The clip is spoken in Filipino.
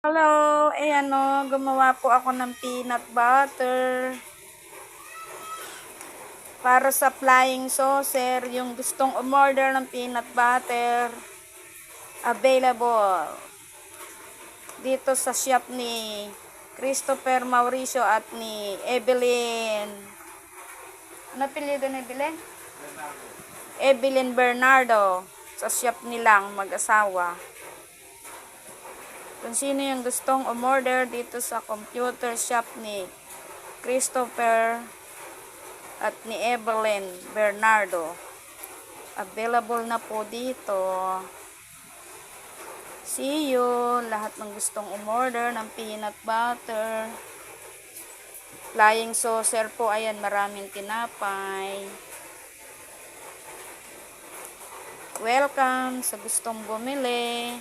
Hello, gumawa po ako ng peanut butter para sa flying saucer. Yung gustong umorder ng peanut butter, available dito sa shop ni Christopher Mauricio at ni Evelyn. Ano apelyido ni Evelyn? Evelyn Bernardo. Sa shop nilang mag-asawa. Kung sino yung gustong umorder dito sa computer shop ni Christopher at ni Evelyn Bernardo, available na po dito. See you, lahat ng gustong umorder ng peanut butter. Flying saucer po, ayan, maraming tinapay. Welcome sa gustong bumili.